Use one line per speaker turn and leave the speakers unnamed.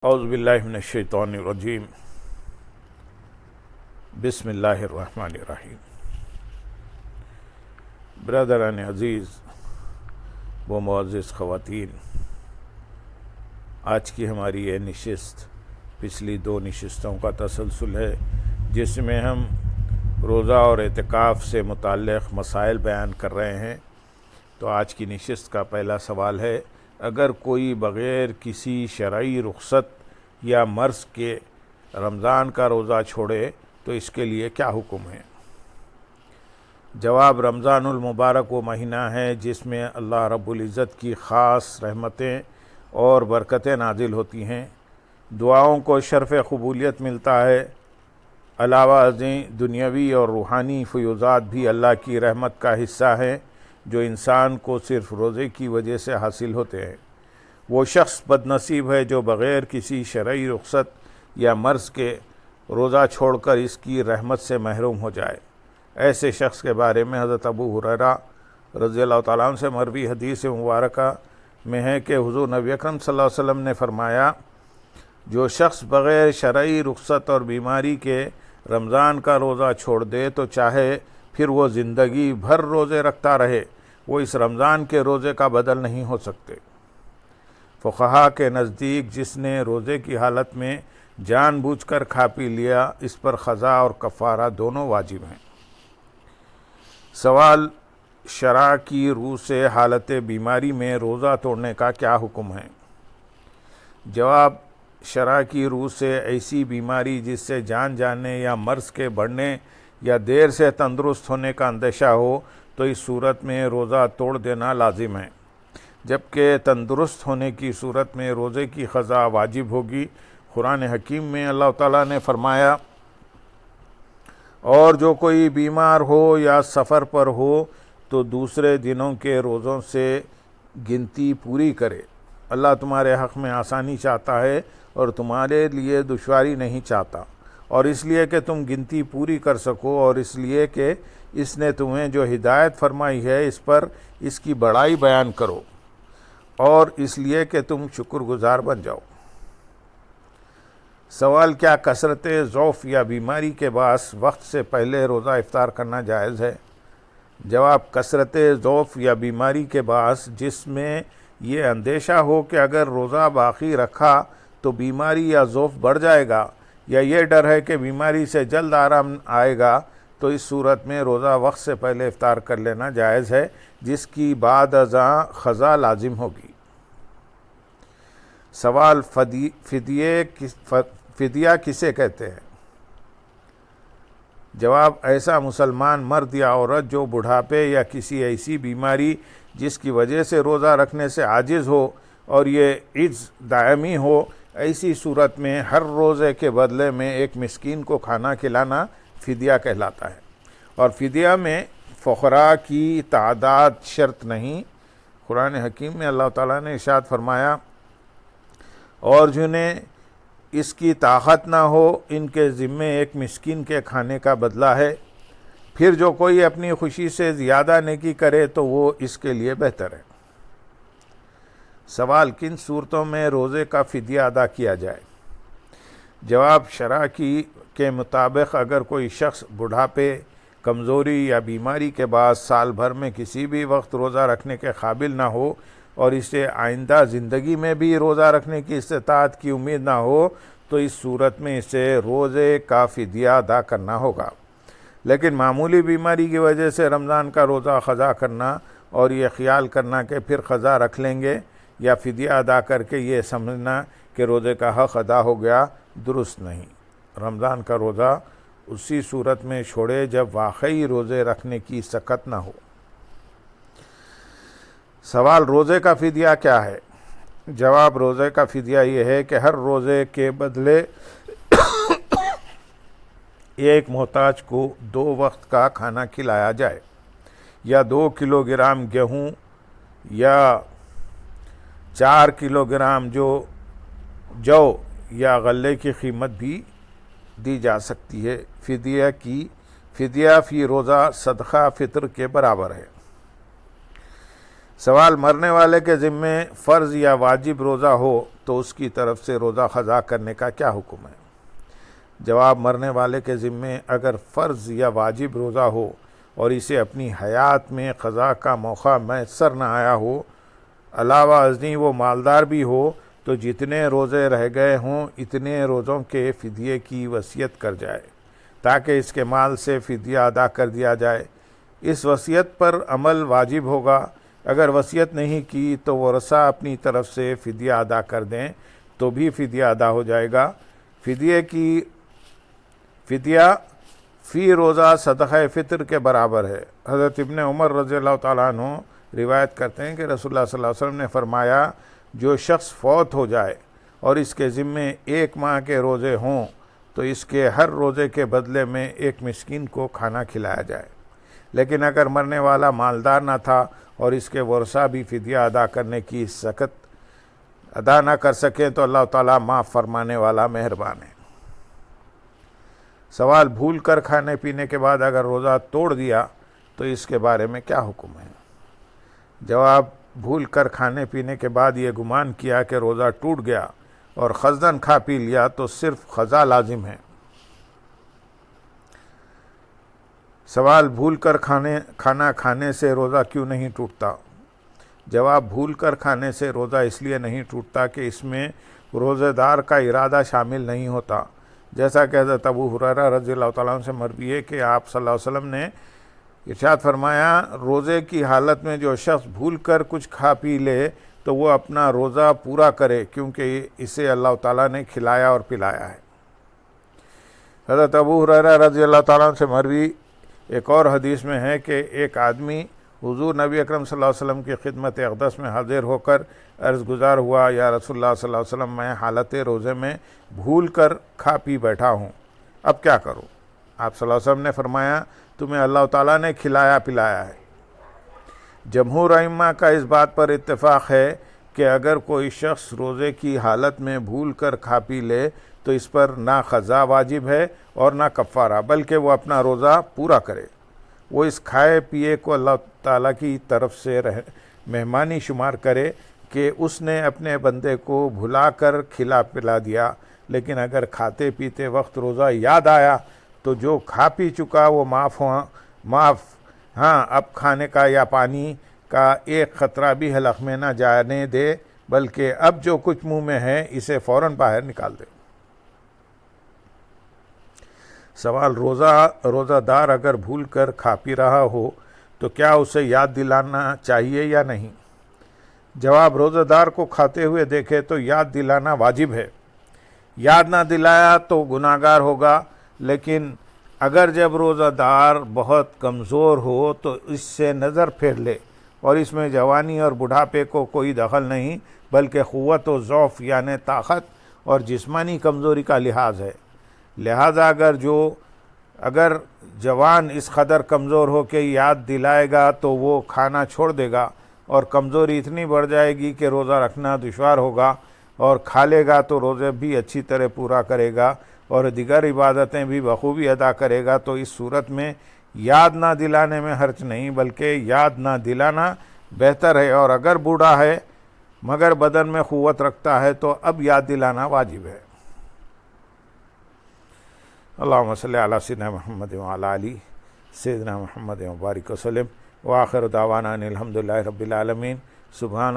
اعوذ باللہ من الشیطان الرجیم بسم اللہ الرحمن الرحیم۔ برادران عزیز و معزز خواتین، آج کی ہماری یہ نشست پچھلی دو نشستوں کا تسلسل ہے، جس میں ہم روزہ اور اعتکاف سے متعلق مسائل بیان کر رہے ہیں۔ تو آج کی نشست کا پہلا سوال ہے، اگر کوئی بغیر کسی شرعی رخصت یا مرض کے رمضان کا روزہ چھوڑے تو اس کے لیے کیا حکم ہے؟ جواب، رمضان المبارک وہ مہینہ ہے جس میں اللہ رب العزت کی خاص رحمتیں اور برکتیں نازل ہوتی ہیں، دعاؤں کو شرف قبولیت ملتا ہے، علاوہ ازیں دنیاوی اور روحانی فیوضات بھی اللہ کی رحمت کا حصہ ہیں جو انسان کو صرف روزے کی وجہ سے حاصل ہوتے ہیں۔ وہ شخص بد نصیب ہے جو بغیر کسی شرعی رخصت یا مرض کے روزہ چھوڑ کر اس کی رحمت سے محروم ہو جائے۔ ایسے شخص کے بارے میں حضرت ابو ہریرہ رضی اللہ تعالیٰ عنہ سے مروی حدیث مبارکہ میں ہے کہ حضور نبی اکرم صلی اللہ علیہ وسلم نے فرمایا، جو شخص بغیر شرعی رخصت اور بیماری کے رمضان کا روزہ چھوڑ دے تو چاہے پھر وہ زندگی بھر روزے رکھتا رہے، وہ اس رمضان کے روزے کا بدل نہیں ہو سکتے۔ فقہا کے نزدیک جس نے روزے کی حالت میں جان بوجھ کر کھا پی لیا، اس پر قضا اور کفارہ دونوں واجب ہیں۔ سوال، شرع کی روح سے حالت بیماری میں روزہ توڑنے کا کیا حکم ہے؟ جواب، شرع کی روح سے ایسی بیماری جس سے جان جانے یا مرض کے بڑھنے یا دیر سے تندرست ہونے کا اندیشہ ہو تو اس صورت میں روزہ توڑ دینا لازم ہے، جبکہ تندرست ہونے کی صورت میں روزے کی قضا واجب ہوگی۔ قرآن حکیم میں اللہ تعالیٰ نے فرمایا، اور جو کوئی بیمار ہو یا سفر پر ہو تو دوسرے دنوں کے روزوں سے گنتی پوری کرے۔ اللہ تمہارے حق میں آسانی چاہتا ہے اور تمہارے لیے دشواری نہیں چاہتا، اور اس لیے کہ تم گنتی پوری کر سکو، اور اس لیے کہ اس نے تمہیں جو ہدایت فرمائی ہے اس پر اس کی بڑائی بیان کرو، اور اس لیے کہ تم شکر گزار بن جاؤ۔ سوال، کیا کثرت ضعف یا بیماری کے باعث وقت سے پہلے روزہ افطار کرنا جائز ہے؟ جواب، کثرت ضعف یا بیماری کے باعث جس میں یہ اندیشہ ہو کہ اگر روزہ باقی رکھا تو بیماری یا ضعف بڑھ جائے گا، یا یہ ڈر ہے کہ بیماری سے جلد آرام آئے گا، تو اس صورت میں روزہ وقت سے پہلے افطار کر لینا جائز ہے، جس کی بعد ازاں قضا لازم ہوگی۔ سوال، فدیہ کسے کہتے ہیں؟ جواب، ایسا مسلمان مرد یا عورت جو بڑھاپے یا کسی ایسی بیماری جس کی وجہ سے روزہ رکھنے سے عاجز ہو اور یہ عجز دائمی ہو، ایسی صورت میں ہر روزے کے بدلے میں ایک مسکین کو کھانا کھلانا فدیہ کہلاتا ہے، اور فدیہ میں فقراء کی تعداد شرط نہیں۔ قرآن حکیم میں اللہ تعالیٰ نے ارشاد فرمایا، اور جنہیں اس کی طاقت نہ ہو ان کے ذمے ایک مسکین کے کھانے کا بدلہ ہے، پھر جو کوئی اپنی خوشی سے زیادہ نیکی کرے تو وہ اس کے لیے بہتر ہے۔ سوال، کن صورتوں میں روزے کا فدیہ ادا کیا جائے؟ جواب، شرع کے مطابق اگر کوئی شخص بڑھاپے، کمزوری یا بیماری کے بعد سال بھر میں کسی بھی وقت روزہ رکھنے کے قابل نہ ہو اور اسے آئندہ زندگی میں بھی روزہ رکھنے کی استطاعت کی امید نہ ہو تو اس صورت میں اسے روزے کا فدیہ ادا کرنا ہوگا، لیکن معمولی بیماری کی وجہ سے رمضان کا روزہ قضا کرنا اور یہ خیال کرنا کہ پھر قضا رکھ لیں گے یا فدیہ ادا کر کے یہ سمجھنا کہ روزے کا حق ادا ہو گیا، درست نہیں۔ رمضان کا روزہ اسی صورت میں چھوڑے جب واقعی روزے رکھنے کی سکت نہ ہو۔ سوال، روزے کا فدیہ کیا ہے؟ جواب، روزے کا فدیہ یہ ہے کہ ہر روزے کے بدلے ایک محتاج کو 2 وقت کا کھانا کھلایا جائے، یا 2 کلو گرام گیہوں یا 4 کلو گرام جو یا غلے کی قیمت بھی دی جا سکتی ہے۔ فدیہ فی روزہ صدقہ فطر کے برابر ہے۔ سوال، مرنے والے کے ذمے فرض یا واجب روزہ ہو تو اس کی طرف سے روزہ قضا کرنے کا کیا حکم ہے؟ جواب، مرنے والے کے ذمے اگر فرض یا واجب روزہ ہو اور اسے اپنی حیات میں قضا کا موقع میسر نہ آیا ہو، علاوہ ازیں وہ مالدار بھی ہو، تو جتنے روزے رہ گئے ہوں اتنے روزوں کے فدیے کی وصیت کر جائے تاکہ اس کے مال سے فدیہ ادا کر دیا جائے۔ اس وصیت پر عمل واجب ہوگا۔ اگر وصیت نہیں کی تو ورثہ اپنی طرف سے فدیہ ادا کر دیں تو بھی فدیہ ادا ہو جائے گا۔ فدیہ فی روزہ صدقہ فطر کے برابر ہے۔ حضرت ابن عمر رضی اللہ تعالیٰ عنہ روایت کرتے ہیں کہ رسول اللہ صلی اللہ علیہ وسلم نے فرمایا، جو شخص فوت ہو جائے اور اس کے ذمے 1 ماہ کے روزے ہوں تو اس کے ہر روزے کے بدلے میں 1 مسکین کو کھانا کھلایا جائے۔ لیکن اگر مرنے والا مالدار نہ تھا اور اس کے ورثہ بھی فدیہ ادا کرنے کی سخت ادا نہ کر سکیں تو اللہ تعالیٰ معاف فرمانے والا مہربان ہے۔ سوال، بھول کر کھانے پینے کے بعد اگر روزہ توڑ دیا تو اس کے بارے میں کیا حکم ہے؟ جواب، بھول کر کھانے پینے کے بعد یہ گمان کیا کہ روزہ ٹوٹ گیا اور قصداً کھا پی لیا تو صرف قضا لازم ہے۔ سوال، بھول کر کھانا کھانے سے روزہ کیوں نہیں ٹوٹتا؟ جواب، بھول کر کھانے سے روزہ اس لیے نہیں ٹوٹتا کہ اس میں روزہ دار کا ارادہ شامل نہیں ہوتا، جیسا کہ حضرت ابو ہریرہ رضی اللہ تعالیٰ عنہ سے مروی ہے کہ آپ صلی اللہ علیہ وسلم نے ارشاد فرمایا، روزے کی حالت میں جو شخص بھول کر کچھ کھا پی لے تو وہ اپنا روزہ پورا کرے کیونکہ اسے اللہ تعالیٰ نے کھلایا اور پلایا ہے۔ حضرت ابو ہریرہ رضی اللہ تعالیٰ عنہ سے مروی ایک اور حدیث میں ہے کہ ایک آدمی حضور نبی اکرم صلی اللہ علیہ وسلم کی خدمت اقدس میں حاضر ہو کر عرض گزار ہوا، یا رسول اللہ صلی اللہ علیہ وسلم، میں حالت روزے میں بھول کر کھا پی بیٹھا ہوں، اب کیا کروں؟ آپ صلی اللہ علیہ وسلم نے فرمایا، تمہیں اللہ تعالیٰ نے کھلایا پلایا ہے۔ جمہور ائمہ کا اس بات پر اتفاق ہے کہ اگر کوئی شخص روزے کی حالت میں بھول کر کھا پی لے تو اس پر نہ قضا واجب ہے اور نہ کفارہ، بلکہ وہ اپنا روزہ پورا کرے۔ وہ اس کھائے پیے کو اللہ تعالیٰ کی طرف سے مہمانی شمار کرے کہ اس نے اپنے بندے کو بھلا کر کھلا پلا دیا، لیکن اگر کھاتے پیتے وقت روزہ یاد آیا تو جو کھا پی چکا وہ معاف، ہاں اب کھانے کا یا پانی کا ایک قطرہ بھی حلق میں نہ جانے دے، بلکہ اب جو کچھ منہ میں ہے اسے فوراً باہر نکال دے۔ سوال، روزہ دار اگر بھول کر کھا پی رہا ہو تو کیا اسے یاد دلانا چاہیے یا نہیں؟ جواب، روزہ دار کو کھاتے ہوئے دیکھے تو یاد دلانا واجب ہے۔ یاد نہ دلایا تو گناہگار ہوگا، لیکن اگر جب روزہ دار بہت کمزور ہو تو اس سے نظر پھیر لے، اور اس میں جوانی اور بڑھاپے کو کوئی دخل نہیں بلکہ قوت و ضعف یعنی طاقت اور جسمانی کمزوری کا لحاظ ہے۔ لہذا اگر جوان اس قدر کمزور ہو کہ یاد دلائے گا تو وہ کھانا چھوڑ دے گا اور کمزوری اتنی بڑھ جائے گی کہ روزہ رکھنا دشوار ہوگا، اور کھا لے گا تو روزے بھی اچھی طرح پورا کرے گا اور دیگر عبادتیں بھی بخوبی ادا کرے گا، تو اس صورت میں یاد نہ دلانے میں حرج نہیں بلکہ یاد نہ دلانا بہتر ہے، اور اگر بوڑھا ہے مگر بدن میں قوت رکھتا ہے تو اب یاد دلانا واجب ہے۔ اللہم صلی علی سیدنا محمد وعلی آلہ سیدنا محمد وبارک وسلم، وآخر دعوانا ان الحمدللہ رب العالمین۔ سبحان